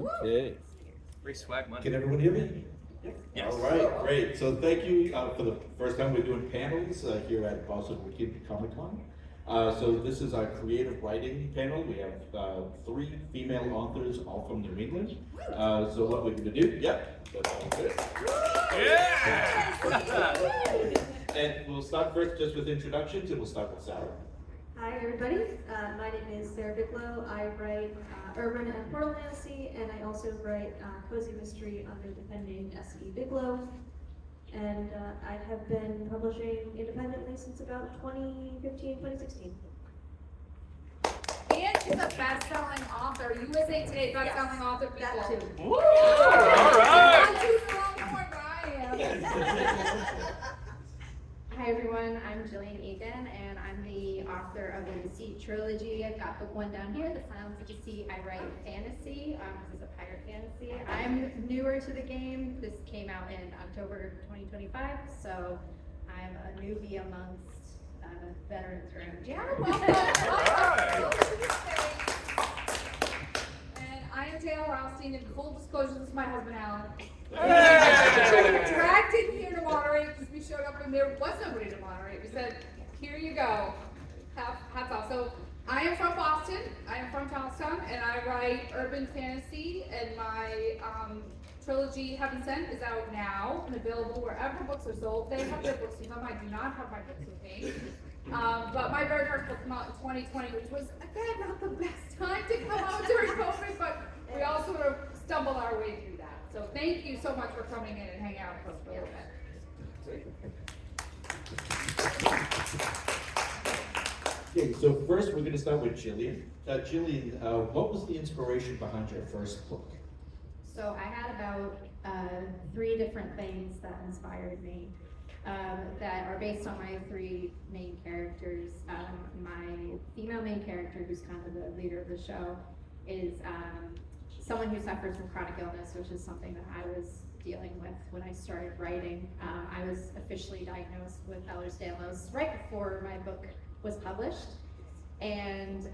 Okay. Free swag money. Can everyone hear me? Yes. All right, great. So thank you for the first time we're doing panels here at Boston Wicked Comic Con. So this is our creative writing panel. We have 3 female authors, all from New England. So what we're going to do, that's all good. Yeah! And we'll start first just with introductions, and we'll start with Sarah. Hi everybody, my name is Sarah Biglow. I write urban and portal fantasy, and I also write cozy mystery under the pen name S.E. Biglow. And I have been publishing independently since about 2015, 2016. And she's a best-selling author, USA Today best-selling author. That too. Woo! All right! I'm choosing the wrong one, but I am. Hi everyone, I'm Jillian Eagan, and I'm the author of the Deceit trilogy. I've got book 1 down here, The Silence of Deceit. I write fantasy. This is a pirate fantasy. I'm newer to the game. This came out in October 2025, so I'm a newbie amongst veterans around. Yeah, welcome. And I am Taylor Rothstein, and full disclosure, this is my husband, Alan. Dragged in here to moderate because we showed up and there was nobody to moderate. We said, here you go. Hats off. So I am from Boston. I am from Charlestown, and I write urban fantasy, and my trilogy, Heaven Sent, is out now and available wherever books are sold. They have their books with them. I do not have my books with me. But my very first book came out in 2020, which was, again, not the best time to come out during COVID, but we all sort of stumbled our way through that. So thank you so much for coming in and hanging out with us for a little bit. Okay, so first we're going to start with Jillian. Jillian, what was the inspiration behind your first book? So I had about 3 different things that inspired me that are based on my 3 main characters. My female main character, who's kind of the leader of the show, is someone who suffers from chronic illness, which is something that I was dealing with when I started writing. I was officially diagnosed with Ehlers-Danlos right before my book was published. And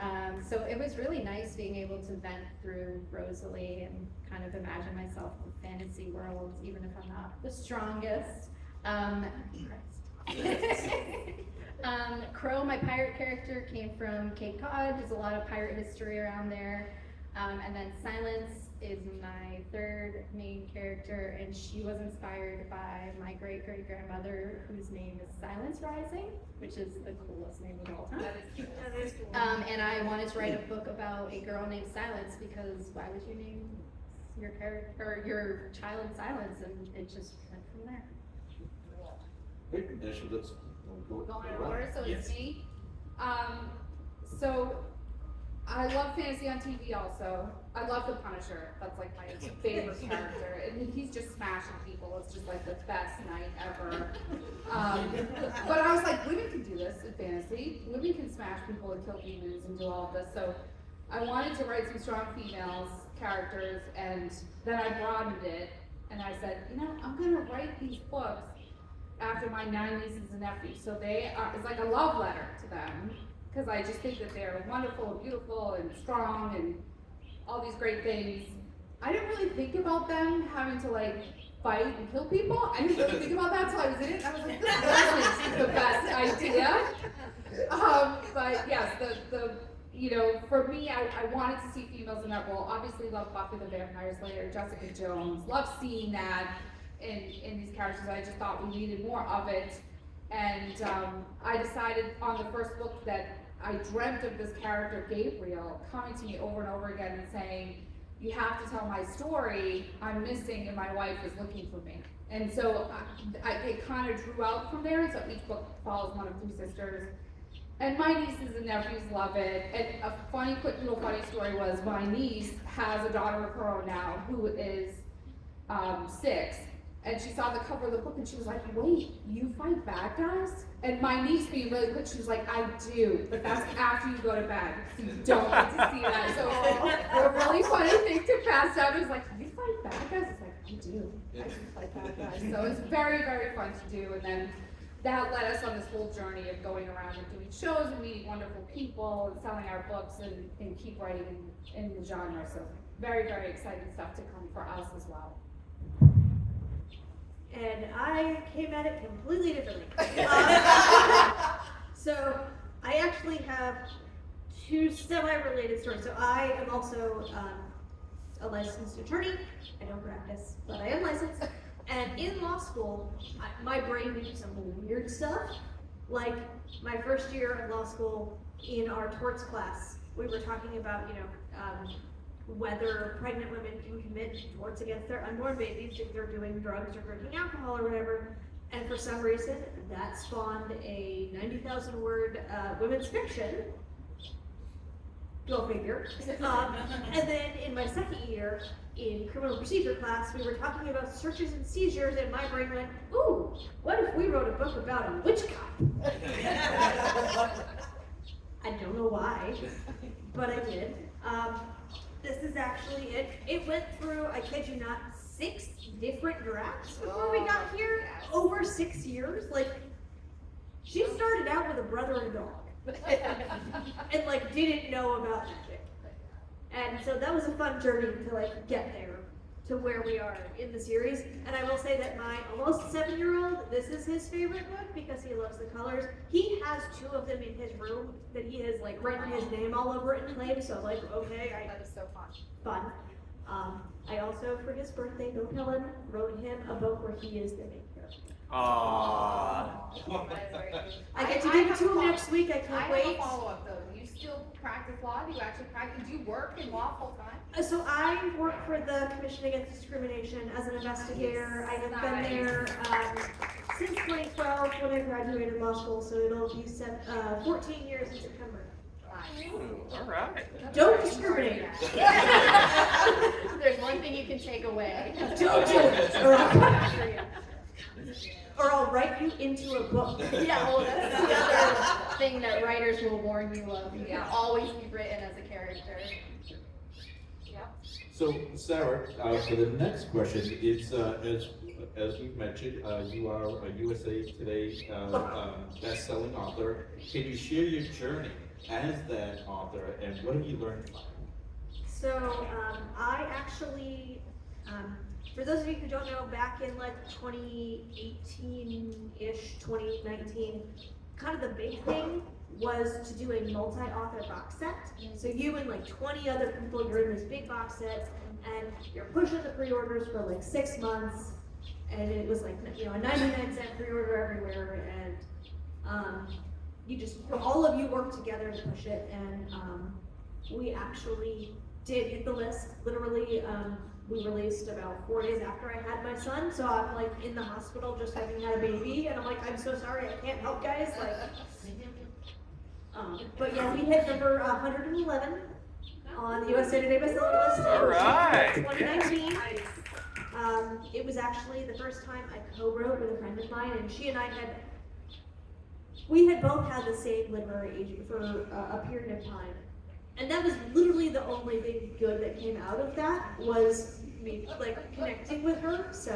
so it was really nice being able to vent through Rosalie and kind of imagine myself in the fantasy world, even if I'm not the strongest. Crow, my pirate character, came from Cape Cod. There's a lot of pirate history around there. And then Silence is my 3rd main character, and she was inspired by my great-great-grandmother, whose name is Silence Rising, which is the coolest name of all time. That is cute. That is cool. And I wanted to write a book about a girl named Silence, because why would you name your character or your child Silence? And it just went from there. Great, Natasha, let's go. Going in order, so Yes. it's me. So I love fantasy on TV also. I love the Punisher. That's like my favorite character. And he's just smashing people. It's just like the best night ever. But I was like, women can do this in fantasy. Women can smash people and kill demons and do all of this. So I wanted to write some strong females characters, and then I broadened it. And I said, I'm going to write these books after my 9 nieces and nephews. So it's like a love letter to them, because I just think that they're wonderful and beautiful and strong and all these great things. I didn't really think about them having to like fight and kill people. I didn't really think about that until I was in it. I was like, this is the best idea. But yes, for me, I wanted to see females in that role. Obviously love Buffy the Vampire Slayer, Jessica Jones. Love seeing that in these characters. I just thought we needed more of it. And I decided on the first book that I dreamt of this character, Gabriel, coming to me over and over again and saying, you have to tell my story, I'm missing and my wife is looking for me. And so it kind of drew out from there, so each book follows one of 2 sisters. And my nieces and nephews love it. And a quick little funny story was my niece has a daughter of her own now who is 6. And she saw the cover of the book and she was like, wait, you fight bad guys? And my niece being really quick, she was like, I do, but that's after you go to bed. So you don't get to see that. So a really funny thing to pass down is like, you fight bad guys? It's like, I do. I do fight bad guys. So it's very, very fun to do. And then that led us on this whole journey of going around and doing shows and meeting wonderful people and selling our books and keep writing in the genre. So very, very exciting stuff to come for us as well. And I came at it completely differently. So I actually have two semi-related stories. So I am also a licensed attorney. I don't practice, but I am licensed. And in law school, my brain did some weird stuff. Like my first year of law school, in our torts class, we were talking about, whether pregnant women can commit torts against their unborn babies if they're doing drugs or drinking alcohol or whatever. And for some reason, that spawned a 90,000 word women's fiction. Go figure. And then in my second year, in criminal procedure class, we were talking about searches and seizures, and my brain went, ooh, what if we wrote a book about a witch cop? I don't know why, but I did. This is actually it. It went through, I kid you not, 6 different drafts before we got here. Over 6 years. Like, she started out with a brother and a dog. And like didn't know about magic. And so that was a fun journey to like get there to where we are in the series. And I will say that my almost 7-year-old, this is his favorite book because he loves the colors. He has 2 of them in his room that he has like written his name all over it and claimed. So like, okay, That is so fun. fun. I also, for his birthday, don't tell him, wrote him a book where he is the main character. Aww. I get to give it to him next week. I I can't have wait. a follow-up though. Do you still practice law? Do you actually practice? Do you work in law full time? So I work for the Commission Against Discrimination as an investigator. I have been there since 2012 when I graduated law school, so it'll be 14 years in September. All right. Don't discriminate. There's one thing you can take away. Don't do it, or I'll write you into a book. Yeah, well, that's the other thing that writers will warn you of. You can always be written as a character. So, Sarah, for the next question, it's, as we've mentioned, you are a USA Today best-selling author. Can you share your journey as that author, and what have you learned from it? So I actually, for those of you who don't know, back in like 2018-ish, 2019, kind of the big thing was to do a multi-author box set. So you and like 20 other people, you're in this big box set, and you're pushing the pre-orders for like 6 months, and it was like, a 99-cent pre-order everywhere, and you just, all of you worked together to push it, and we actually did hit the list. Literally, we released about 4 days after I had my son, so I'm like in the hospital just having had a baby, and I'm like, I'm so sorry, I can't help, guys. Like, but yeah, we hit number 111 on the USA Today bestseller list. All right. 2019. It was actually the first time I co-wrote with a friend of mine, and she and I had both had the same literary agent for a period of time. And that was literally the only thing good that came out of that, was me like connecting with her, so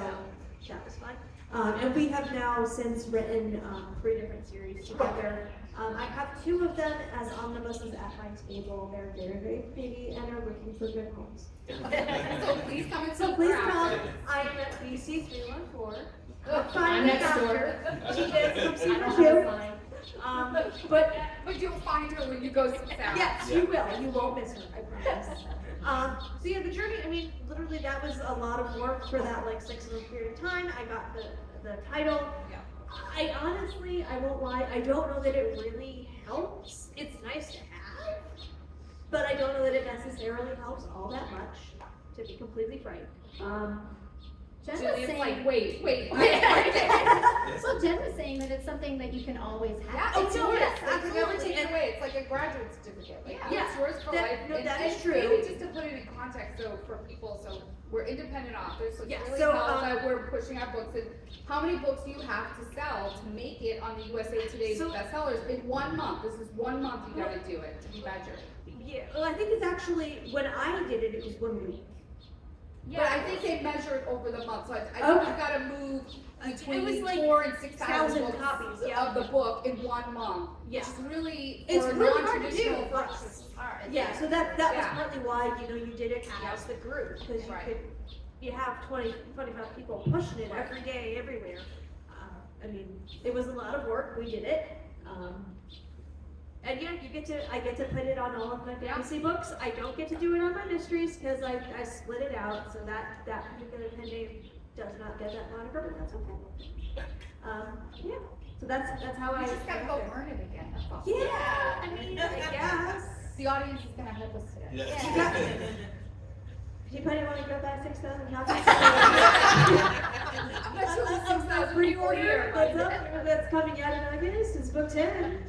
that was fun. And we have now since written 3 different series together. I have 2 of them as omnibuses at my table. They're very, very pretty and are looking for good homes. So please come and So support please her come. after. I am at BC 314. I'm next door. She did come see I her don't too. have a sign. But you'll find her when you go sit down. Yes, you will. You won't miss her, I promise. So yeah, the journey, I mean, literally that was a lot of work for that like 6-month period of time. I got the title. Yeah. I honestly, I won't lie, I don't know that it really helps. It's nice to have, but I don't know that it necessarily helps all that much, to be completely frank. Jen was Jillian's saying, like, wait. So Jen was saying that it's something that you can always Yeah, have. it's no, yours. yes, Like, you never absolutely. take it away. It's like a graduate certificate. Like, Yeah. it's yours for That- life. no, And- that is and true. Maybe just to put it in context, so for people, so we're independent authors, so it's Yeah, really so, helps that we're pushing our books. And how many books do you have to sell to make it on the USA Today So- bestsellers in 1 month? This is 1 month you gotta do it to be measured. Yeah, well, I think it's actually, when I did it, it was 1 week. But I think they measured over the month, so I think Okay. you gotta move It between was like 4,000 and 6,000 1,000 copies, yeah. of the book in 1 month. Yeah. Which is really, It's for a really hard to non-traditional do. book, it's hard. Yeah, so that was Yeah. partly why, you did it as the group, because Right. you have 25 people pushing it every day, everywhere. I mean, it was a lot of work, we did it. And yeah, I get to put it on all of my fantasy books. I don't get to do it on my mysteries, because I split it out, so that particular pen name does not get that moniker, but that's okay. Yeah, so that's how I. You just gotta go earn it again, that's all. Yeah, I mean, I guess. The audience is gonna help us today. Yeah. Anybody want to go back 6,000 copies? I'm not sure the 6,000 pre-order pre-order, that's coming out in August is book 10.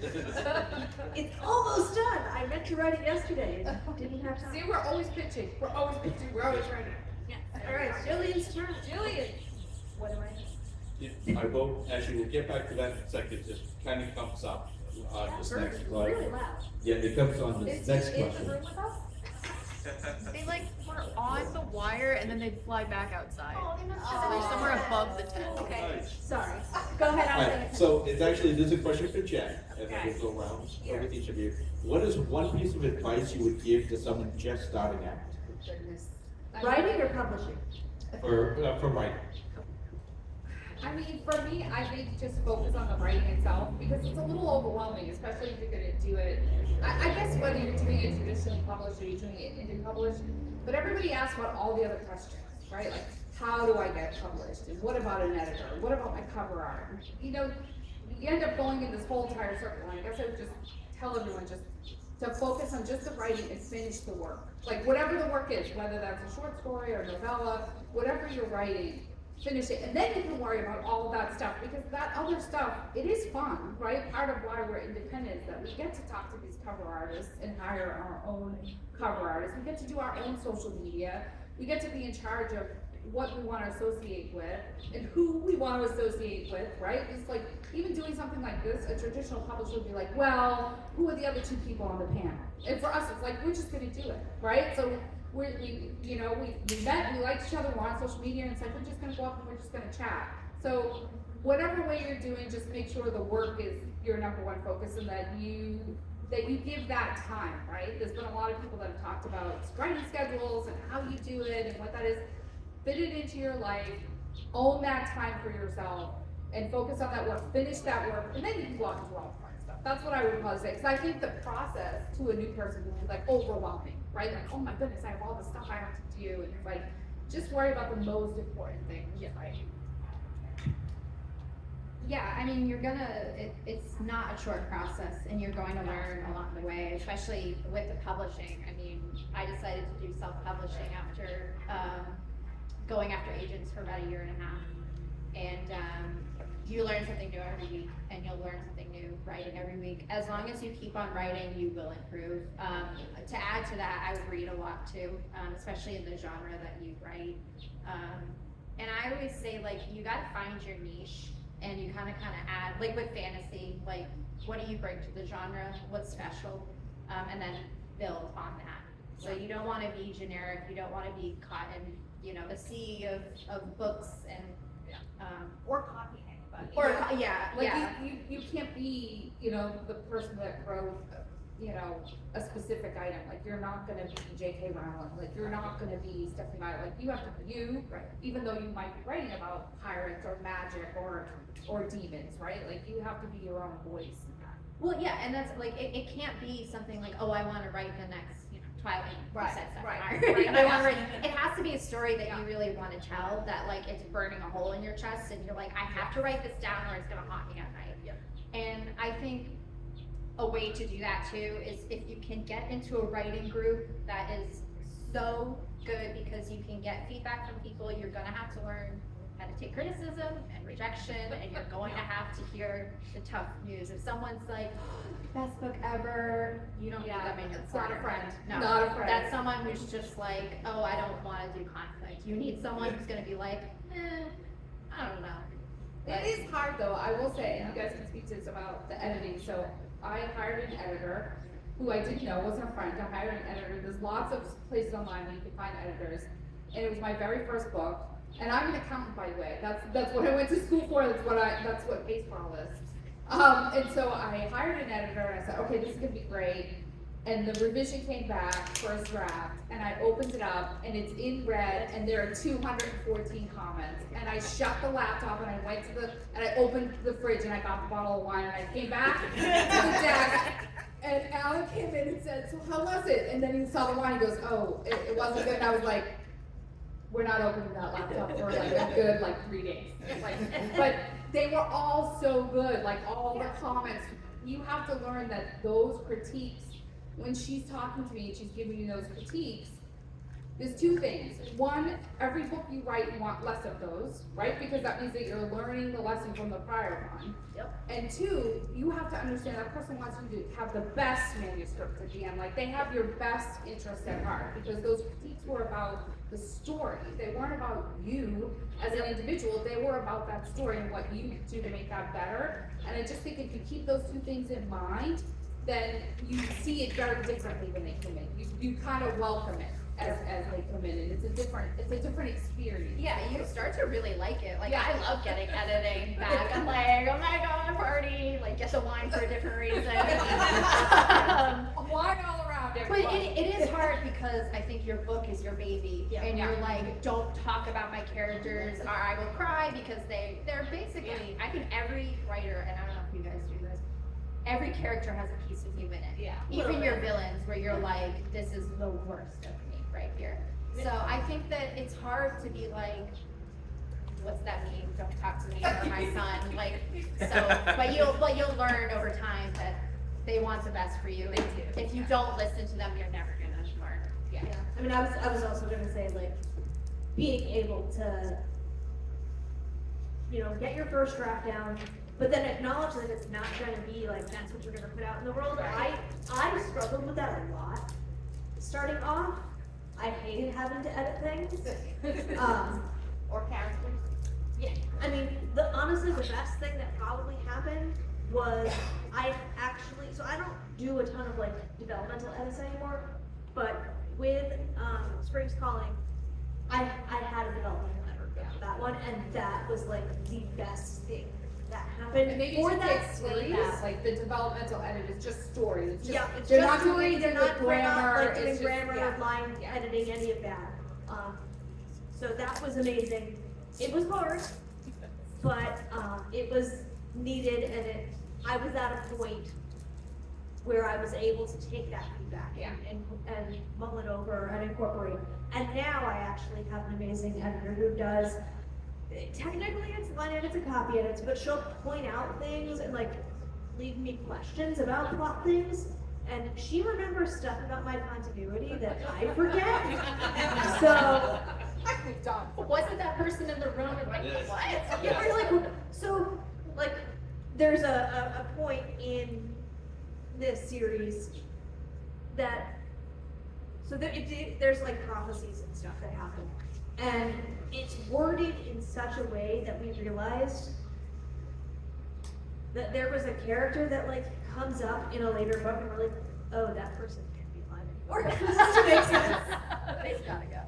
It's almost done. I meant to write it yesterday and didn't have See, time. we're always pitching, we're always writing. All right, Jillian's turn. Jillian, what am I? Yeah, I will, actually, we'll get back to that in a second, just kind of comes up, this next slide. Really loud. Yeah, it comes on this Is next he in the question. room with us? They like were on the wire and then they'd fly back outside. Oh, they must So they're somewhere above the tent. Okay, sorry. Go ahead, I'll Alright, so it's actually, this is a question for Jen, and then we'll go around with each of you. What is one piece of advice you would give to someone just starting out? Goodness. Writing or publishing? For writing? I mean, for me, I think just focus on the writing itself, because it's a little overwhelming, especially if you're gonna do it. I guess whether you're doing it traditionally published or you're doing it indie published, but everybody asks about all the other questions, right? Like, how do I get published? And what about an editor? What about my cover art? You end up going in this whole entire circle, and I guess I would just tell everyone just to focus on just the writing and finish the work. Like, whatever the work is, whether that's a short story or novella, whatever you're writing, finish it, and then you can worry about all of that stuff, because that other stuff, it is fun, right? Part of why we're independent is that we get to talk to these cover artists and hire our own cover artists. We get to do our own social media. We get to be in charge of what we want to associate with and who we want to associate with, right? It's like, even doing something like this, a traditional publisher would be like, well, who are the other 2 people on the panel? And for us, it's like, we're just gonna do it, right? So we met, we liked each other, we're on social media, and it's like, we're just gonna go up and we're just gonna chat. So whatever way you're doing, just make sure the work is your number one focus, and that you give that time, right? There's been a lot of people that have talked about writing schedules and how you do it and what that is. Fit it into your life, own that time for yourself, and focus on that work, finish that work, and then you can go out and do all the fun stuff. That's what I would probably say, because I think the process to a new person will be like overwhelming, right? Like, oh my goodness, I have all this stuff I have to do, and it's like, just worry about the most important thing, right? Yeah, I mean, it's not a short process, and you're going to learn along the way, especially with the publishing. I mean, I decided to do self-publishing after going after agents for about 1.5 years. And you learn something new every week, and you'll learn something new writing every week. As long as you keep on writing, you will improve. To add to that, I would read a lot too, especially in the genre that you write. And I always say, like, you gotta find your niche, and you kind of add, like with fantasy, like, what do you bring to the genre, what's special, and then build on that. So you don't want to be generic, you don't want to be caught in, a sea of books and, Or copy anybody. You can't be, the person that wrote, a specific item. Like, you're not gonna be J.K. Rowling. Like, you're not gonna be Stephanie Meyer. Like, you have to be you, right? Even though you might be writing about pirates or magic or demons, right? Like, you have to be your own voice in that. well, yeah, and that's like, it can't be something like, oh, I want to write the next, Twilight, Right, you said Stephanie right, Meyer. right. I wanna write, it has to be a story that you really want to tell, that like it's burning a hole in your chest, and you're like, I have to write this down or it's gonna haunt me at night. And I think a way to do that too is if you can get into a writing group that is so good, because you can get feedback from people. You're gonna have to learn how to take criticism and rejection, and you're going to have to hear the tough news. If someone's like, best book ever, you don't need them in your It's not a corner. friend. No, Not a friend. that's someone who's just like, oh, I don't wanna do conflict. You need someone who's gonna be like, I don't know. It is hard though, I will say, and you guys can speak to this about the editing. So I hired an editor who I didn't know, wasn't a friend. I hired an editor. There's lots of places online where you can find editors. and it was my very first book. And I'm an accountant, by the way. That's what I went to school for. That's what baseball is. And so I hired an editor, and I said, okay, this is gonna be great. And the revision came back, first draft, and I opened it up, and it's in red, and there are 214 comments. And I shut the laptop, and I went to I opened the fridge, and I got the bottle of wine, and I came back to the desk, and Alan came in and said, so how was it? And then he saw the wine, he goes, oh, it wasn't good. And I was like, we're not opening that laptop for like a good 3 days. But they were all so good, all the comments. You have to learn that those critiques, when she's talking to me and she's giving you those critiques, there's two things. One, every book you write, you want less of those, right? Because that means that you're learning the lesson from the prior one. Yep. And two, you have to understand that person wants you to have the best manuscript at the end. They have your best interest at heart, because those critiques were about the story. They weren't about you as an individual. They were about that story and what you could do to make that better. And I just think if you keep those two things in mind, then you see it very differently when they come in. You kind of welcome it as they come in, and it's a different experience. Yeah, you start to really like it. Yeah. I love getting editing back. I'm like, oh my god, party! Get the wine for a different reason. Wine all around But everybody. it is hard because I think your book is your baby, and you're like, don't talk about my characters, or I will cry, because they're basically. I think every writer, and I don't know if you guys do this, every character has a piece of you in it. Yeah. Even your villains, where you're like, this is the worst of me right here. So I think that it's hard to be like, what's that mean? Don't talk to me or my son. But you'll learn over time that they want the best for you. They do. If you don't listen to them, you're never gonna learn. Yeah. I mean, I was also gonna say, being able to, get your first draft down, but then acknowledge that it's not gonna be that's what you're gonna put out in the world. Right. I struggled with that a lot. Starting off, I hated having to edit things. Or characters. Yeah, I mean, honestly, the best thing that probably happened was I don't do a ton of developmental edits anymore, but with Spring's Calling, I had a developmental editor for that one, and that was the best thing that happened And maybe for you that explain series. that, the developmental edit is just story. It's just, Yeah, it's they're just not story. doing They're anything not with grammar. doing It's just, grammar, line Yeah. editing, any of that. So that was amazing. It was hard, but it was needed, and I was at a point where I was able to take that feedback Yeah. and mull it over and incorporate. And now I actually have an amazing editor who does. Technically, it's line edits and copy edits, but she'll point out things and leave me questions about plot things. And she remembers stuff about my continuity that I forget. So, done. Wasn't that person in the room? And what? yeah, there's a point in this series that, there's prophecies and stuff that happen. And it's worded in such a way that we realized that there was a character that comes up in a later book, and we're like, oh, that person can't be alive anymore. This doesn't make sense. They've gotta go.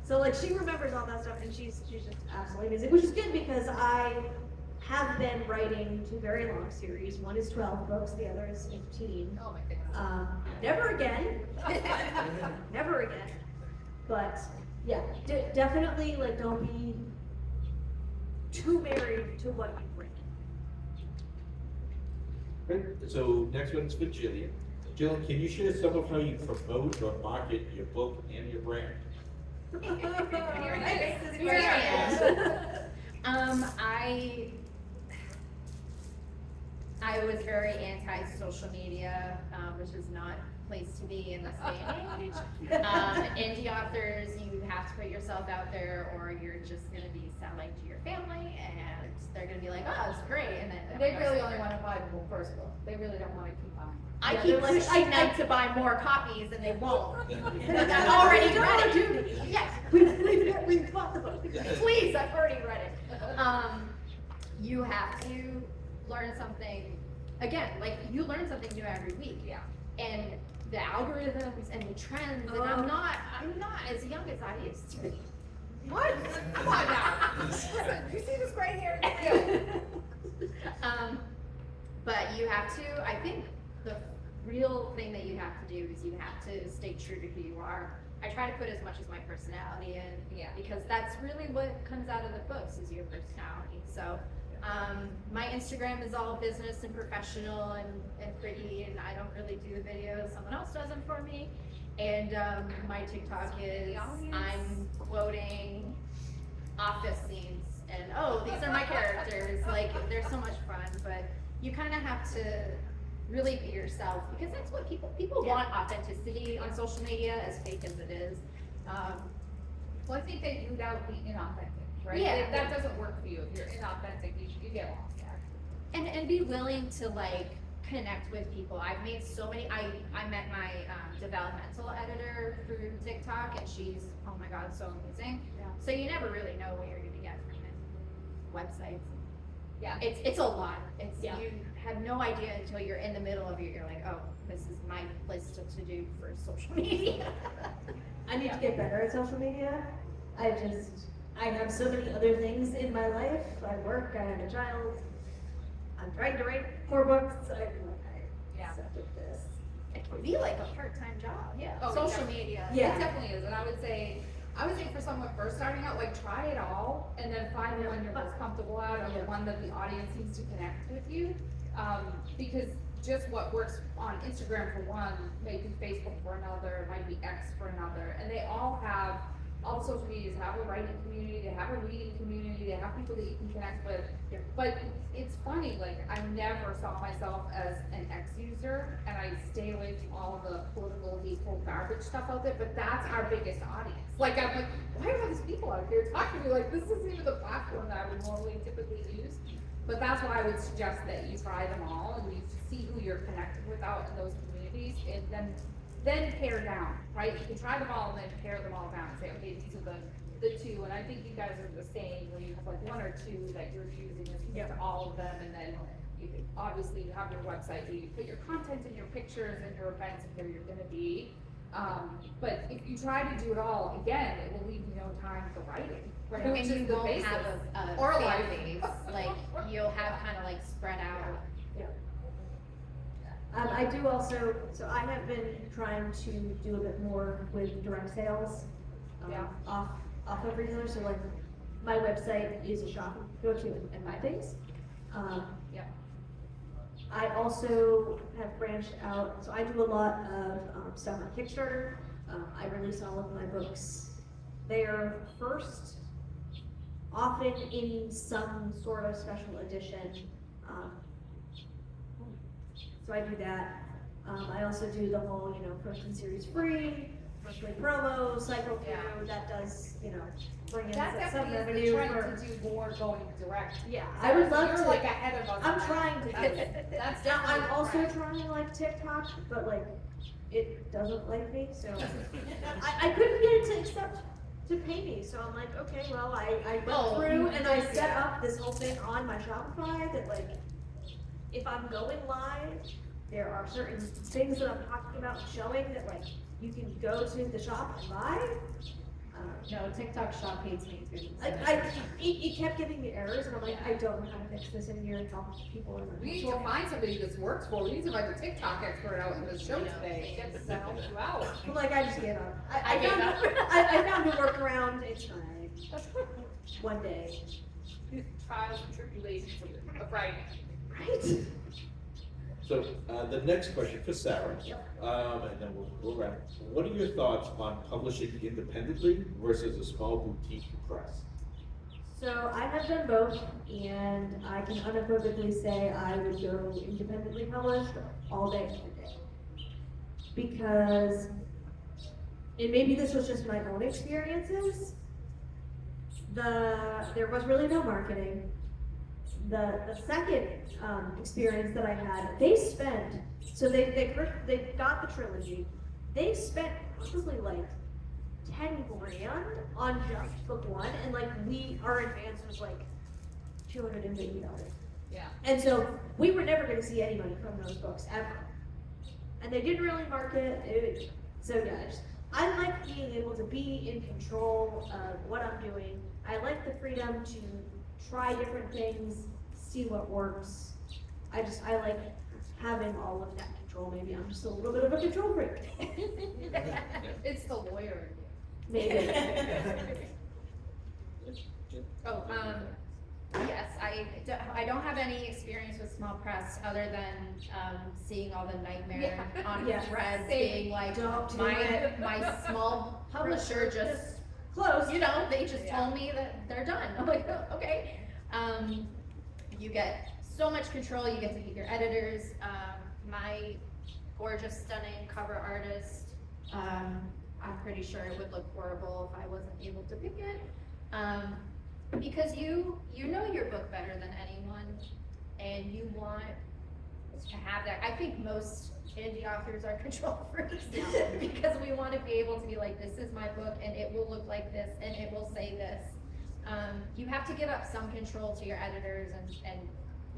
So she remembers all that stuff, and she's just absolutely amazing, which is good because I have been writing 2 very long series. One is 12 books, the other is 15. Oh my goodness. Never again. Never again. But yeah, definitely don't be too married to what you've written. Great. So next one's for Jillian. Jillian, can you share some of how you promote or market your book and your brand? I was very anti-social media, which is not a place to be in this day and age. Indie authors, you have to put yourself out there, or you're just going to be selling to your family, and they're going to be like, oh, it's great, and then They really only want to buy the first book. They really don't want to keep buying. I Yeah, keep they're pushing them to buy more copies, and they won't. I've already read it. Yes. We've bought the book. Please, I've already read it. You have to learn something, again, you learn something new every week. Yeah. And the algorithms and the trends, and I'm not as young as I used to be. What? Come on now. Listen, you see this gray hair? Yeah. But you have to, I think the real thing that you have to do is you have to stay true to who you are. I try to put as much as my personality in, Yeah. because that's really what comes out of the books is your personality. So, my Instagram is all business and professional and pretty, and I don't really do the videos. Someone else does them for me. And my TikTok is I'm quoting office scenes, and oh, these are my characters. Like, they're so much fun, but you kind of have to really be yourself, because that's what people want authenticity on social media, as fake as it is. Well, I think they root out the inauthentic, right? Yeah. If that doesn't work for you, if you're inauthentic, you get lost. And be willing to like connect with people. I've made so many. I met my developmental editor through TikTok, and she's, oh my god, so amazing. Yeah. So you never really know what you're gonna get from it. Websites. Yeah. It's a lot. It's Yeah. You have no idea until you're in the middle of it. You're like, oh, this is my list of to do for social media. I need to get better at social media. I have so many other things in my life. I work, I have a child. I'm trying to write 4 books. Yeah. Suck with this. It can be like a part-time job. Yeah. Oh, Social yeah. media. Yeah. It definitely is, and I would say for someone first starting out, like try it all, and then find the one you're most comfortable at, or the one that the audience seems to connect with you. Because just what works on Instagram for one, may be Facebook for another, might be X for another, and all the social medias have a writing community, they have a reading community, they have people that you can connect with. But it's funny, like I never saw myself as an X user, and I stay away from all of the political, hateful, garbage stuff out there, but that's our biggest audience. Like I'm like, why are all these people out here talking to me? Like this isn't even the platform that I would normally typically use. But that's why I would suggest that you try them all and you see who you're connected with out in those communities, and then pare down, right? You can try them all and then pare them all down and say, okay, these are the 2, and I think you guys are the same, where you have like 1 or 2 that you're using as opposed to all of them, and then you can, obviously you have your website where you put your content and your pictures and your events and where you're gonna be. But if you try to do it all, again, it will leave you no time for writing, right? And Which you is the won't basis. have a Or a fan life. base. Like you'll have kind of like spread out. I do also, so I have been trying to do a bit more with direct sales, off of retailer. So like, my website is a shop go to and buy things. I also have branched out, so I do a lot of stuff on Kickstarter. I release all of my books there first, often in some sort of special edition. So I do that. I also do the whole, first in series free, monthly promo, cycle through. That does, bring in That some definitely revenue is the trend for. to do more going direct. Yeah, I would love You're to. like ahead of us. I'm trying to. That's Now, definitely. I'm also correct. trying like TikTok, but like, it doesn't like me, so. I couldn't get it to accept, to pay me, so I'm like, okay, well, I went through and I set up this whole thing on my Shopify that like, if I'm going live, there are certain things that I'm talking about and showing that like, you can go to the shop and buy. No, TikTok shop hates me too. It kept giving me errors, and I'm like, I don't know how to fix this in here and help people in We need to find somebody this works for. We need to find a TikTok expert out in the show today. Get this to help you out. But like, I just gave up. I gave up. I found a workaround, it's fine. One day. Trials and tribulations of writing. Right? So, the next question for Sarah, and then we'll go around. What are your thoughts on publishing independently versus a small boutique press? So I have done both, and I can unequivocally say I would go independently published all day, every day. Because, and maybe this was just my own experiences, there was really no marketing. The second experience that I had, they spent, so they got the trilogy, they spent probably like 10 grand on just book 1, and like our advance was like $250. Yeah. And so we were never gonna see any money from those books ever. and they didn't really market it. So yeah, I like being able to be in control of what I'm doing. I like the freedom to try different things, see what works. I like having all of that control. Maybe I'm just a little bit of a control freak. It's the lawyer in you. Maybe. Oh, yes, I don't have any experience with small press other than, seeing all the nightmare on Yeah. threads Same. being like, Don't do my it. small publisher just, Close. you know, they just Yeah. told me that they're done. I'm like, oh, okay. You get so much control, you get to pick your editors. My gorgeous, stunning cover artist, I'm pretty sure it would look horrible if I wasn't able to pick it. Because you know your book better than anyone, and you want to have that. I think most indie authors are control freaks because we want to be able to be like, this is my book, and it will look like this, and it will say this. You have to give up some control to your editors, and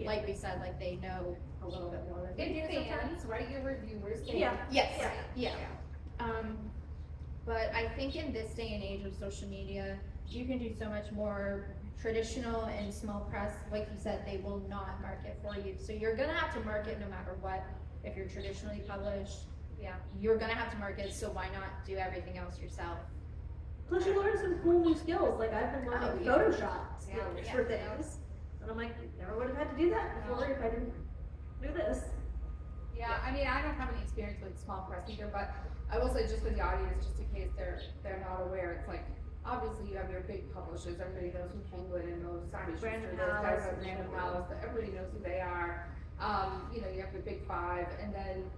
like we said, like they know a little bit more than you And do sometimes. fans, right, your reviewers, say. Yeah. Yes, Right. yeah. But I think in this day and age of social media, you can do so much more. Traditional and small press, like you said, they will not market for you. So you're gonna have to market no matter what. If you're traditionally published, you're gonna have to market, so why not do everything else yourself? Plus you learn some cool new skills, like I've been learning Oh, yeah. Photoshop skills Yeah. for things. And I'm like, never would have had to do that before if I didn't do this. Yeah, I mean, I don't have any experience with small press either, but I will say just for the audience, just in case they're not aware, it's like, obviously you have your big publishers, everybody knows who Penguin and knows Simon Schuster, Random those guys House. have Random House, everybody knows who they are. You know, you have the big five, and then,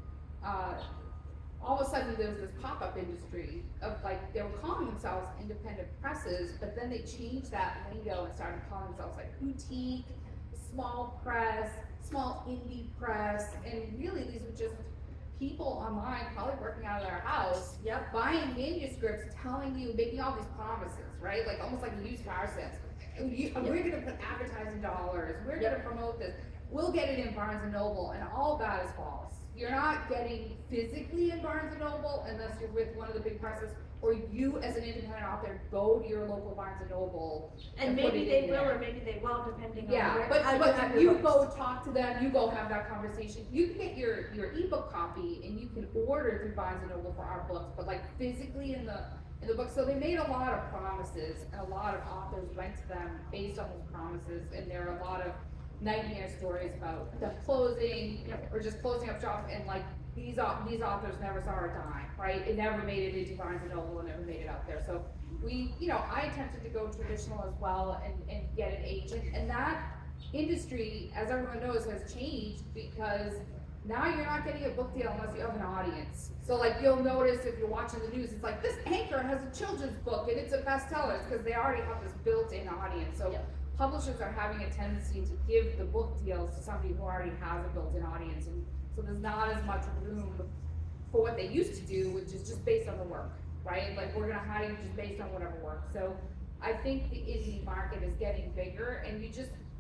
all of a sudden there was this pop-up industry of like, they were calling themselves independent presses, but then they changed that lingo and started calling themselves like boutique, small press, small indie press, and really these were just people online, probably working out of their house, buying manuscripts, telling you, making all these promises, right? Like almost like a used car sales. We're gonna put advertising dollars, we're gonna promote this, we'll get it in Barnes and Noble, and all that is false. You're not getting physically in Barnes and Noble unless you're with one of the big presses, or you as an independent author go to your local Barnes and Noble. And put maybe it they in will, there. or maybe they won't, depending on Yeah, how but you have your you books. go talk to them, you go have that conversation. You can get your ebook copy and you can order through Barnes and Noble for our books, but like physically in the book. So they made a lot of promises, and a lot of authors went to them based on those promises, and there are a lot of nightmare stories about them closing or just closing up shop, and like these authors never saw a dime, right? It never made it into Barnes and Noble and never made it out there. So we, I attempted to go traditional as well and get an agent, and that industry, as everyone knows, has changed because now you're not getting a book deal unless you have an audience. So like you'll notice if you're watching the news, it's like this anchor has a children's book and it's a bestseller because they already have this built-in audience. So publishers are having a tendency to give the book deals to somebody who already has a built-in audience, and so there's not as much room for what they used to do, which is just based on the work, right? Like we're gonna hire you just based on whatever works. So I think the indie market is getting bigger, and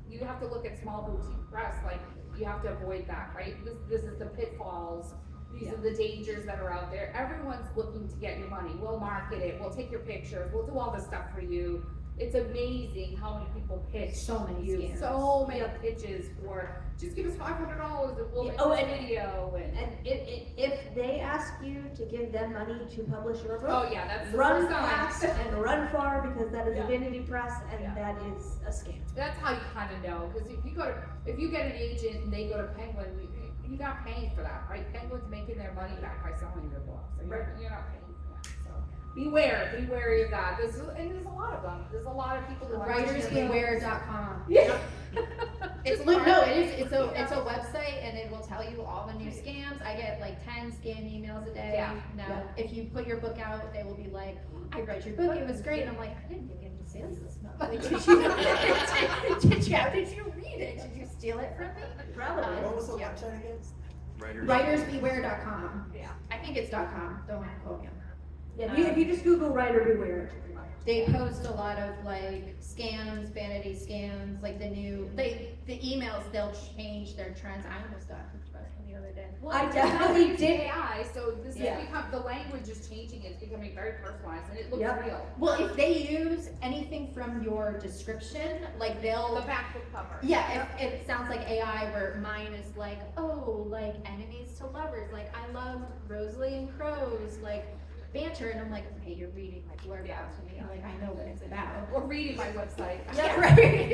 you have to look at small boutique press, like you have to avoid that, right? This is the pitfalls. These are the dangers that are out there. Everyone's looking to get your money. We'll market it, we'll take your pictures, we'll do all this stuff for you. It's amazing how many people pitch So many you, scams. so many pitches for, just give us $500 and we'll make Oh, this and- video And if they ask you to give them money to publish your book, oh yeah, that's the run first sign. fast and run far, because that is a Yeah. vanity press, and Yeah. that is a scam. That's how you kind of know, because if you get an agent and they go to Penguin, you're not paying for that, right? Penguin's making their money back by selling your book, so you're not paying for that. So be wary of that. There's a lot of them. There's a lot of people who Writersbeware.com. Yeah. It's no, it's a website, and it will tell you all the new scams. I get like 10 scam emails a day. Yeah. Now, if you put your book out, they will be like, I read your book, it was great. And I'm like, I didn't make any sales this month. Like, did you read it? Did you steal it from me? Probably. What was the Yeah. website again? Writersbeware.com. Yeah. I think it's .com. Don't quote me. Yeah, if you just Google writer beware. they post a lot of like scams, vanity scams, like the emails, they'll change their trends. I almost got hooked by one the other day. Well, I it's definitely using did. AI, so this Yeah. has become, the language is changing, it's becoming very personalized, and it looks Yep. real. Well, if they use anything from your description, like The they'll, back book cover. yeah, if it sounds like AI where mine is like, oh, like enemies to lovers, like I love Rosalie and Crows, like banter, and I'm like, okay, you're reading my blurb out to me, like I know what it's about. Or reading my website. Yeah, right.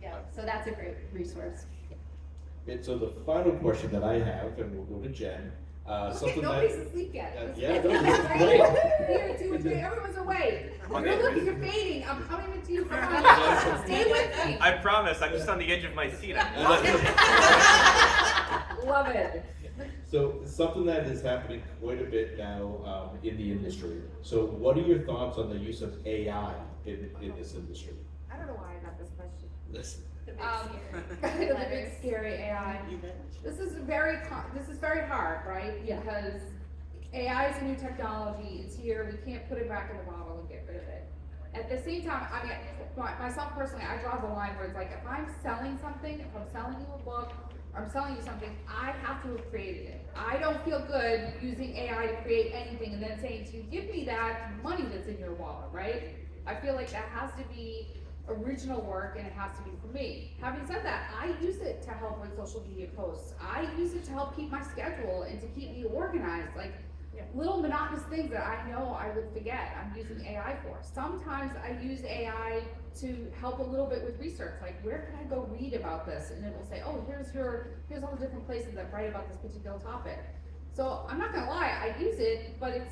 Yeah, so that's a great resource. And so the final question that I have, and we'll go to Jen, something Nobody's that. asleep yet. Yeah, no, this is great. Here, 2 and 3, everyone's awake. Okay. You're looking, you're fading, I'm coming into you. Stay with me. I promise, I'm just on the edge of my seat. Love it. So something that is happening quite a bit now in the industry. So what are your thoughts on the use of AI in this industry? I don't know why I got this question. Listen. The big scary AI. This is very hard, right? Yeah. Because AI is a new technology, it's here, we can't put it back in the bottle and get rid of it. At the same time, I mean, myself personally, I draw the line where it's like, if I'm selling something, if I'm selling you a book, or I'm selling you something, I have to have created it. I don't feel good using AI to create anything and then saying to you, give me that money that's in your wallet, right? I feel like that has to be original work and it has to be for me. Having said that, I use it to help with social media posts. I use it to help keep my schedule and to keep me organized. Like little monotonous things that I know I would forget, I'm using AI for. Sometimes I use AI to help a little bit with research, like where can I go read about this? And it will say, oh, here's all the different places that write about this particular topic. So I'm not gonna lie, I use it, but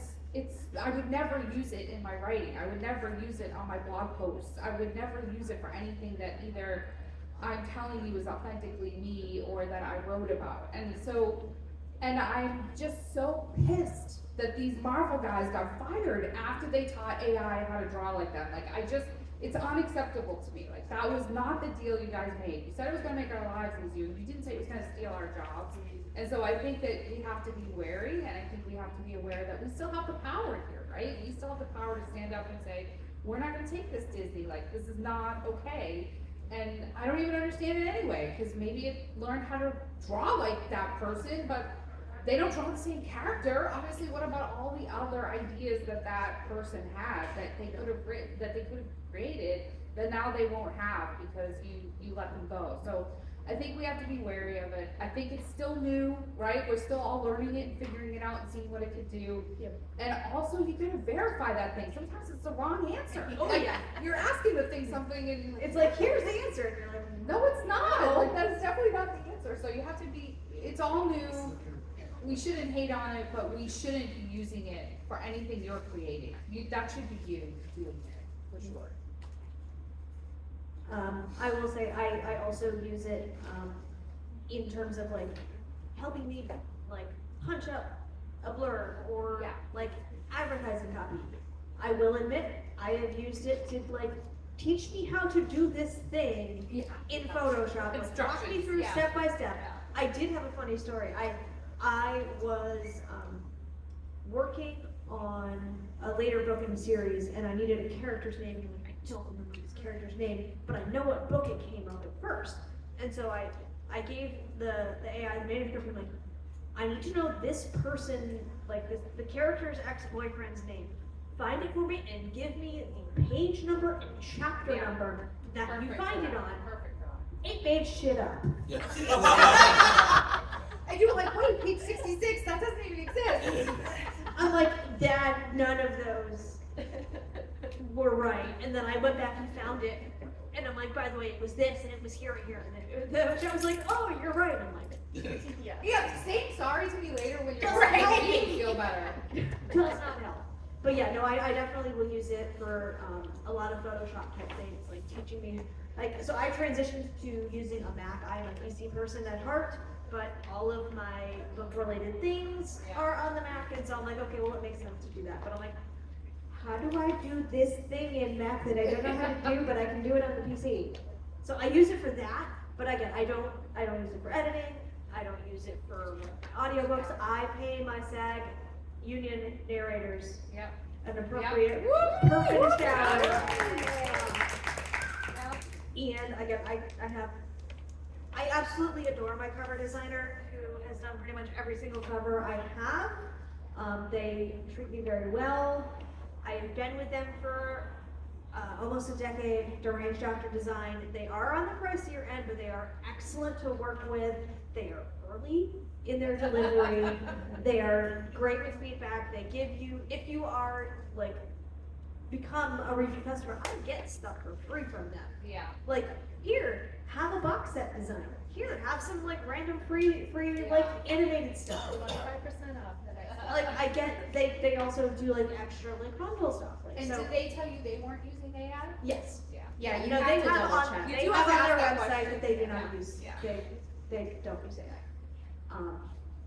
I would never use it in my writing. I would never use it on my blog posts. I would never use it for anything that either I'm telling you is authentically me or that I wrote about. And I'm just so pissed that these Marvel guys got fired after they taught AI how to draw like that. Like it's unacceptable to me. Like that was not the deal you guys made. You said it was gonna make our lives easier. You didn't say it was gonna steal our jobs. And so I think that we have to be wary, and I think we have to be aware that we still have the power here, right? We still have the power to stand up and say, we're not gonna take this Disney, like this is not okay. And I don't even understand it anyway, because maybe it learned how to draw like that person, but they don't draw the same character. Obviously, what about all the other ideas that that person had that they could have created that now they won't have because you let them go? So I think we have to be wary of it. I think it's still new, right? We're still all learning it and figuring it out and seeing what it could do. Yep. And also, you gotta verify that thing. Sometimes it's the wrong answer. Oh, Like, yeah. You're asking the thing something and It's like, here's the answer. And you're like, no, it's not. Like that is definitely not the answer. So you have to be. It's all new. We shouldn't hate on it, but we shouldn't be using it for anything you're creating. That should be you doing it, for sure. I will say, I also use it, in terms of like helping me like punch up a blurb or Yeah. like advertising copy. I will admit, I have used it to like teach me how to do this thing in Photoshop. Like, walk me through Yeah. step by step. I did have a funny story. I was working on a later book in the series, and I needed a character's name, and I'm like, I don't remember this character's name, but I know what book it came out of first. And so I gave the AI the manuscript, and I'm like, I need to know this person, like the character's ex-boyfriend's name. Find it for me and give me the page number and chapter Yeah. number that you Perfect find for it that. on. Perfect for that. It made shit up. And you were like, wait, page 66, that doesn't even exist. I'm like, Dad, none of those were right. And then I went back and found it, and I'm like, by the way, it was this, and it was here and here. And then I was like, oh, you're right. I'm like, Yeah, saying sorry to me later when you're Right. helping me feel better. does not help. But yeah, no, I definitely will use it for a lot of Photoshop type things, like teaching me. Like, so I transitioned to using a Mac. I'm a PC person at heart, but all of my book-related things are on the Mac, and so I'm like, okay, well, it makes sense to do that. But I'm like, how do I do this thing in Mac that I don't know how to do, but I can do it on the PC? So I use it for that, but again, I don't use it for editing. I don't use it for audiobooks. I pay my SAG union narrators Yep. an appropriate, perfect shout out. And again, I absolutely adore my cover designer who has done pretty much every single cover I have. They treat me very well. I've been with them for almost a decade, deranged doctor design. They are on the pricier end, but they are excellent to work with. They are early in their delivery. They are great with feedback. They give you, if you are like, become a repeat customer, I get stuff for free from them. Yeah. Like, here, have a box set design. Here, have some like random free like animated stuff. 25% off that I. Like I get, they also do like extra like console stuff. Like, And so, did they tell you they weren't using AI? yes. Yeah. Yeah, you No, have they to have double on, check. they You have have to on their ask that website question. that they do not Yeah. use, Yeah. they don't use AI.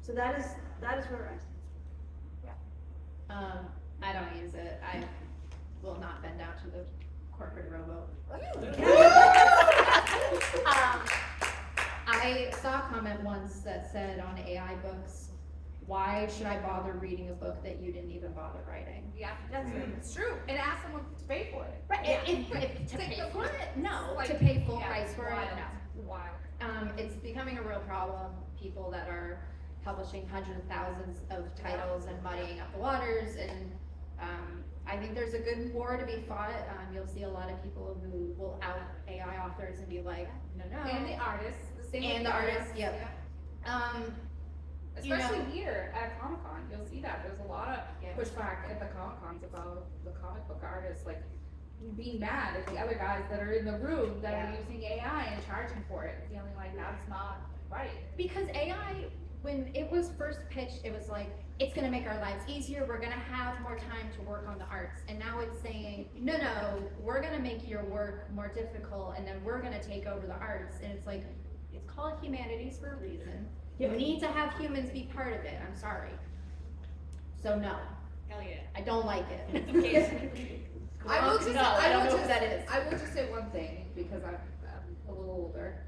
So that is where I stand. I don't use it. I will not bend down to the corporate rowboat. I saw a comment once that said on AI books, why should I bother reading a book that you didn't even bother writing? Yeah. That's It's true. And ask someone to pay for it. Right, to Take pay the for it? No, Like, to pay full yeah, price for it, wild. no. Wild. It's becoming a real problem, people that are publishing hundreds of thousands of titles and muddying up the waters, and, I think there's a good war to be fought. You'll see a lot of people who will out AI authors and be like, no. And the artists, the same And with the artists, yep. You know- Especially here at Comic Con, you'll see that, there's a lot of Yeah. pushback at the Comic Cons about the comic book artists, like, being mad at the other guys that are in the room that are Yeah. using AI and charging for it, and feeling like that's not right. Because AI, when it was first pitched, it was like, it's gonna make our lives easier, we're gonna have more time to work on the arts. And now it's saying, no, we're gonna make your work more difficult, and then we're gonna take over the arts. And it's like, it's called humanities for a reason. You need to have humans be part of it, I'm sorry. So no, Hell yeah. I don't like it. I will just, No, I don't know just, who that is. I will just say one thing, because I'm a little older.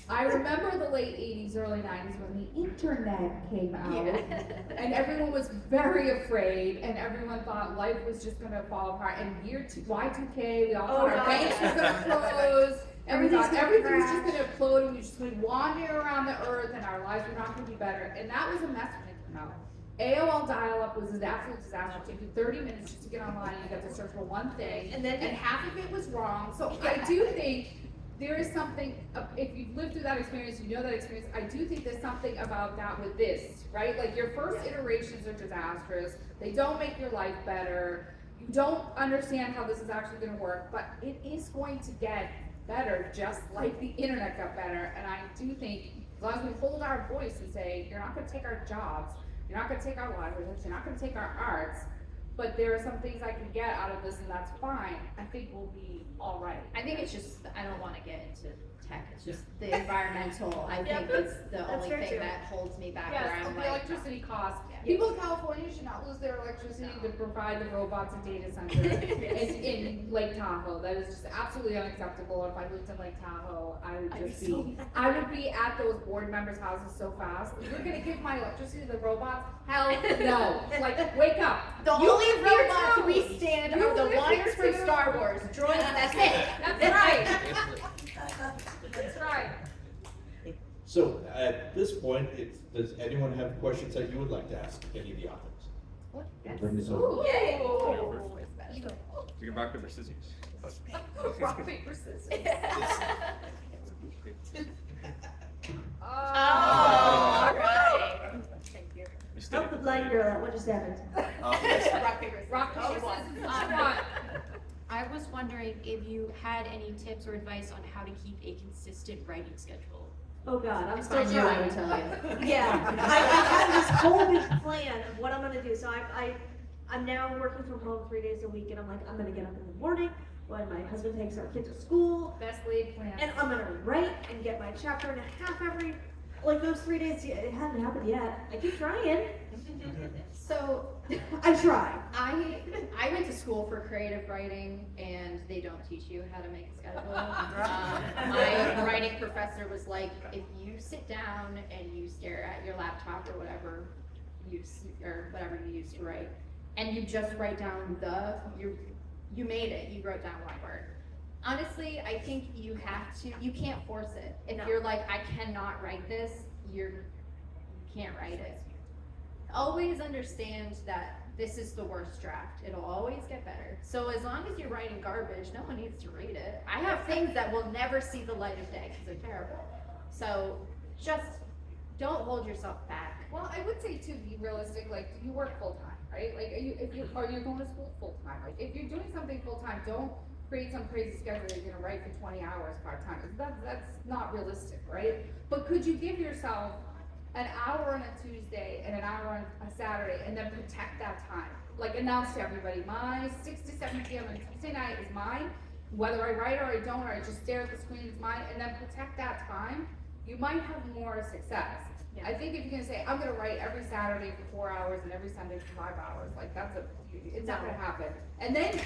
I remember the late 80s, early 90s when the internet came out. Yeah. And everyone was very afraid, and everyone thought life was just gonna fall apart. And Y2K, we all thought our God. banks were gonna close, and we thought Everything's gonna everything was just crash. gonna implode, and we were just gonna be wandering around the earth, and our lives were not gonna be better. And that was a mess when it came out. AOL dial-up was an absolute disaster. It took you 30 minutes just to get online, and you got to search for one thing, And then- half of it was wrong. So I do think there is something, if you've lived through that experience, you know that experience, I do think there's something about that with this, right? Like your first iterations are disastrous, they don't make your life better, you don't understand how this is actually gonna work, but it is going to get better, just like the internet got better. And I do think, as long as we hold our voice and say, you're not gonna take our jobs, you're not gonna take our livelihoods, you're not gonna take our arts, but there are some things I can get out of this and that's fine, I think we'll be all right. I think it's just, I don't wanna get into tech, it's just the environmental, I Yeah, think it's the that's only fair thing too. that holds me back where Yes, I'm the like. electricity costs. Yeah. People in California should not lose their electricity to provide the robots and data center in Lake Tahoe. That is just absolutely unacceptable. If I lived in Lake Tahoe, I would be at those board members' houses so fast. You're gonna give my electricity to the robots? Hell no. Like, wake up. The You only live here robots too. we stand You are the live ones here from too. Star Wars, droids, that's it. That's right. That's right. So at this point, does anyone have questions that you would like to ask any of the authors? Bring this over. Yay. We can rock, paper, scissors. Rock, paper, scissors. Oh, alright. We studied Oh, the blind girl, what just happened? Rock, paper, scissors. Rock, paper, scissors, what? I was wondering if you had any tips or advice on how to keep a consistent writing schedule. Oh God, I'm I still knew I would trying. tell you. Yeah, I have this whole big plan of what I'm gonna do, so I'm now working from home 3 days a week, and I'm like, I'm gonna get up in the morning when my husband takes our kids to school, Best laid plan. and I'm gonna write and get my chapter and a half every, like those 3 days, it hasn't happened yet, I keep trying, So, I try. I went to school for creative writing, and they don't teach you how to make a schedule. My writing professor was like, if you sit down and you stare at your laptop or whatever you use to write, and you just write down you made it, you wrote down one word. Honestly, I think you can't force it. If No. you're like, I cannot write this, you can't write it. Always understand that this is the worst draft. It'll always get better. So as long as you're writing garbage, no one needs to read it. I have things that will never see the light of day because they're terrible. So just don't hold yourself back. Well, I would say to be realistic, like you work full time, right? Like are you going to school full time? Like if you're doing something full time, don't create some crazy schedule that you're gonna write for 20 hours part time. That's not realistic, right? But could you give yourself an hour on a Tuesday and an hour on a Saturday, and then protect that time? Like announce to everybody, my 6 to 7 p.m. on Tuesday night is mine. Whether I write or I don't, or I just stare at the screen, it's mine. And then protect that time. You might have more success. Yeah. I think if you're gonna say, I'm gonna write every Saturday for 4 hours and every Sunday for 5 hours, like it's not gonna happen. And then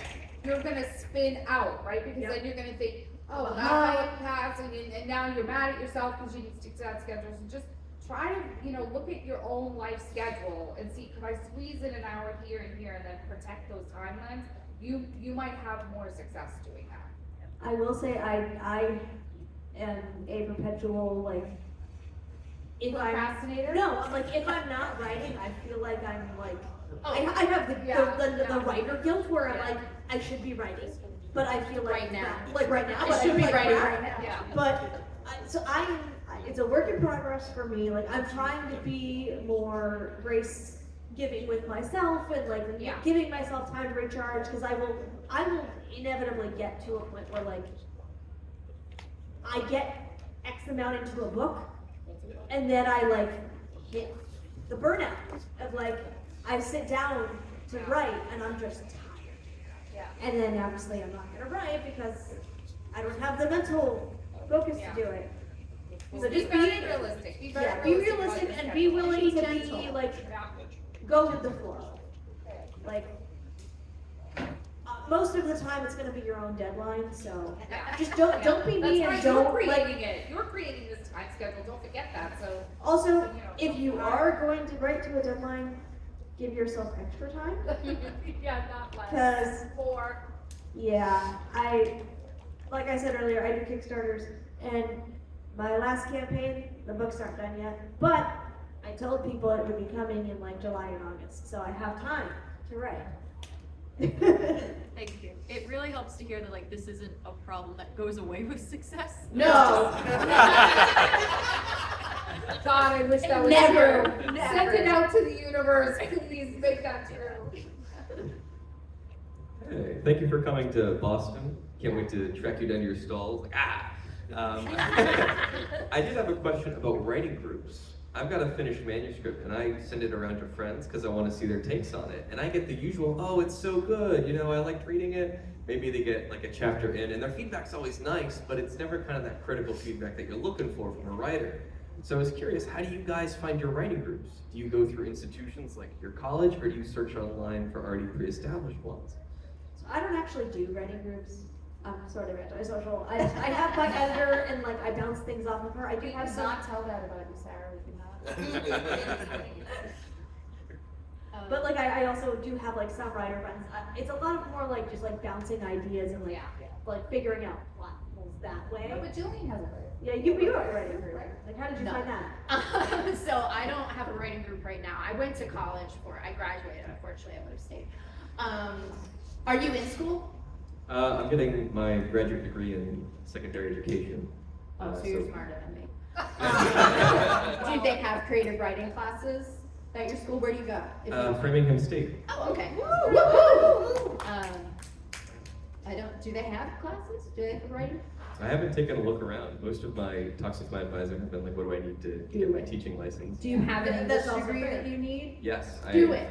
you're gonna spin out, right? Because then you're gonna think, oh, now I'm passing, and now you're mad at yourself because you didn't stick to that schedule. So just try to, look at your own life schedule and see, could I squeeze in an hour here and here and then protect those timelines? You might have more success doing that. I will say I am a perpetual like. If Procrastinator? if I'm not writing, I feel like I'm like, Oh, I have the writer guilt where I'm Yeah. like, I should be writing, but I feel like Right now. right now, I but should be like, writing crap. right now. Yeah. But it's a work in progress for me. Like I'm trying to be more grace giving with myself and like Yeah. giving myself time to recharge because I will inevitably get to a point where like I get X amount into a book and then I like hit the burnout of like I sit down to write and I'm just tired. Yeah. And then obviously I'm not gonna write because I don't have the mental focus Yeah. to do it. So So be just very realistic. Be realistic and be willing to be like go with the flow. Like most of the time it's gonna be your own deadline, so just don't be me and That's right, don't you're like. creating it. You're creating this time schedule. Don't forget that. So Also, if you are going to write to a deadline, give yourself extra time. yeah, not less. Because Or yeah, like I said earlier, I do Kickstarters, and my last campaign, the books aren't done yet, but I told people it would be coming in like July and August, so I have time to write. Thank you. It really helps to hear that like this isn't a problem that goes away with success. No. God, I wish that was Never, true. never. Send it out to the universe. Please make that true. Hey, thank you for coming to Boston. Can't wait to track you down to your stalls. I did have a question about writing groups. I've got a finished manuscript and I send it around to friends because I want to see their takes on it. And I get the usual, oh, it's so good, I liked reading it. Maybe they get like a chapter in and their feedback's always nice, but it's never kind of that critical feedback that you're looking for from a writer. So I was curious, how do you guys find your writing groups? Do you go through institutions like your college or do you search online for already pre-established ones? So I don't actually do writing groups. I'm sort of antisocial. I have my editor and like I bounce things off of her. I do have some. Not tell that about you, Sarah. We cannot. But like I also do have like some writer friends. It's a lot of more like just like bouncing ideas and like figuring out plot holes that way. No, but Jillian has a writer. Yeah, you are a writing group. Like how did you No. find that? So I don't have a writing group right now. I went to college I graduated, unfortunately, I would have stayed. Are you in school? I'm getting my graduate degree in secondary education. So you're smarter than me. Do they have creative writing classes at your school? Where do you go? If you don't- Framingham State. Oh, okay. Do they have classes? Do they have writing? I haven't taken a look around. Most of my talks with my advisor have been like, what do I need to get my teaching license? Do you have an English That's also degree fair. that you need? Yes. Do it.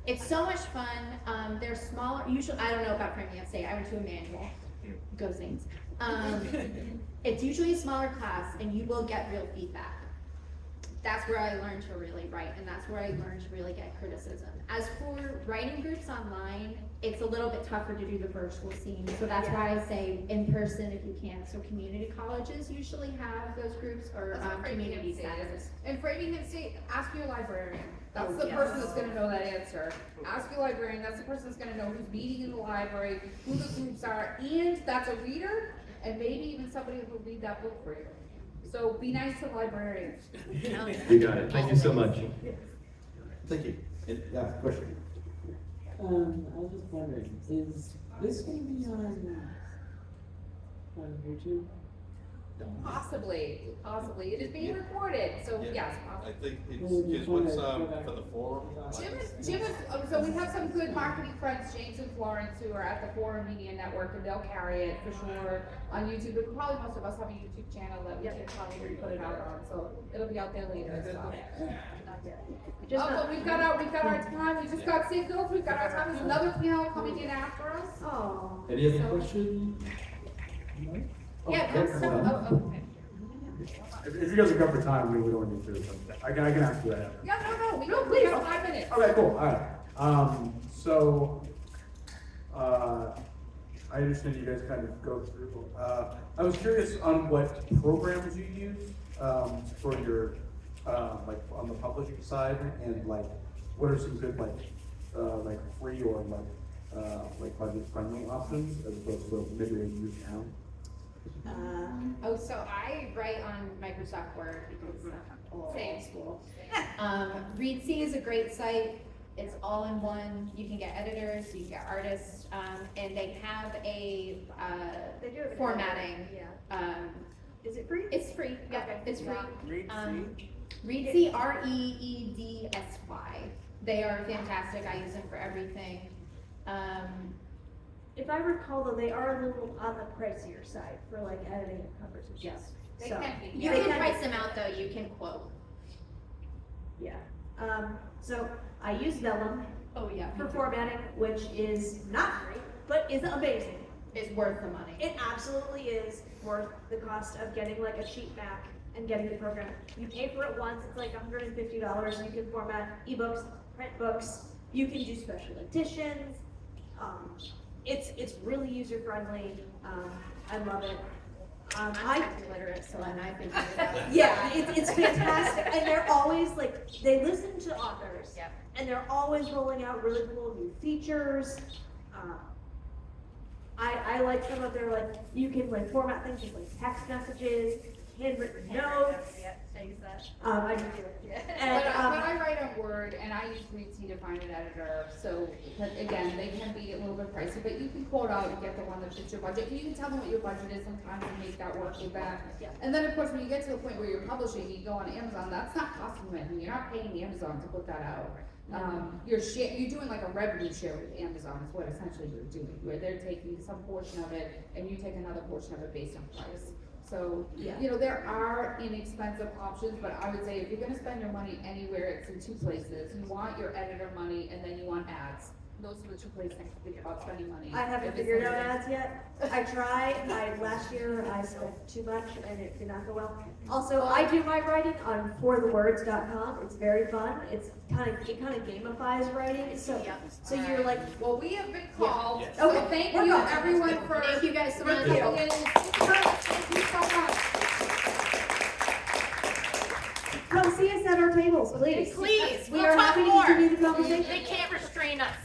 It's so much fun. They're smaller. Usually, I don't know about Framingham State. I went to Emmanuel. Go Saints. It's usually a smaller class, and you will get real feedback. that's where I learned to really write, and that's where I learned to really get criticism. As for writing groups online, it's a little bit tougher to do the virtual scene, so that's why I say in person if you can. So community colleges usually have those groups, or That's what community Framingham State centers. is. In Framingham State, ask your librarian. That's Oh, the yes. person that's gonna know that answer. Ask your librarian, that's the person that's gonna know who's meeting in the library, who the groups are, and that's a reader, and maybe even somebody who will read that book for you. So be nice to the librarian. You got it. Thank you so much. Thank you. Yeah, question? I was just wondering, is this gonna be on YouTube? Possibly. It is being recorded, so yes, I possibly. think it's what's for the forum. Jim is, so we have some good marketing friends, James and Florence, who are at the Forum Media Network, and they'll carry it for sure on YouTube. But probably most of us have a YouTube channel that we can probably put it out on, so it'll be out there later, so. Just Oh, not- but we've got our time, we just got signals, we've got our time, there's another panel coming in after us. Oh. Any other questions? Yeah, Oh, so, okay. If you guys are good for time, we don't need to, but I can ask you that. Yeah, no, we have 5 minutes. Okay, cool, alright. So, I understand you guys kind of go through, I was curious on what programs you use, for your, like, on the publishing side, and like, what are some good, like free or like budget-friendly options, as opposed to maybe they use now? Oh, so I write on Microsoft Word because I'm old school. Reedsy is a great site. It's all in one. You can get editors, you can get artists, and they have a They do have an formatting. Yeah. Is it free? It's free. Yeah, Okay. it's free. Reedsy? Reedsy, Reedsy. They are fantastic. I use them for everything. If I recall though, they are a little on the pricier side for like editing and covers and stuff. Yes. They So, can be. You They can can- price them out though. You can quote. Yeah. So I use Vellum Oh yeah. for formatting, which is not free, but is amazing. It's worth the money. It absolutely is worth the cost of getting like a cheap Mac and getting the program. You pay for it once, it's like $150. You can format ebooks, print books. You can do special editions. It's really user friendly. I love it. I'm tech illiterate, so and I think. Yeah, it's fantastic, and they're always like, they listen to authors. Yep. And they're always rolling out really cool new features. I like some of their, like, you can like format things with like text messages, handwritten notes. I use that. I do too. And, But I write on Word, and I use Reedsy to find an editor, so, but again, they can be a little bit pricey, but you can quote out and get the one that fits your budget, and you can tell them what your budget is sometimes and make that work with that. Yeah. And then, of course, when you get to the point where you're publishing, you go on Amazon, that's not costing you anything, you're not paying Amazon to put that out. You're doing like a revenue share with Amazon is what essentially you're doing, where they're taking some portion of it, and you take another portion of it based on price. So, Yeah. you know, there are inexpensive options, but I would say if you're gonna spend your money anywhere, it's in 2 places. You want your editor money, and then you want ads. Those are the 2 places to think about spending money. I haven't If it's figured out something- ads yet. I tried, last year I spent too much and it did not go well. Also, I do my writing on forthewords.com. It's very fun. It kind of gamifies writing, so you're like, Well, we have been called, Yes. so Okay, thank we're you gone. everyone for. Thank you guys so much. Thank you. Thank you so much. come see us at our tables, please. Please, We we'll are talk happy to more. continue the conversation. They can't restrain us.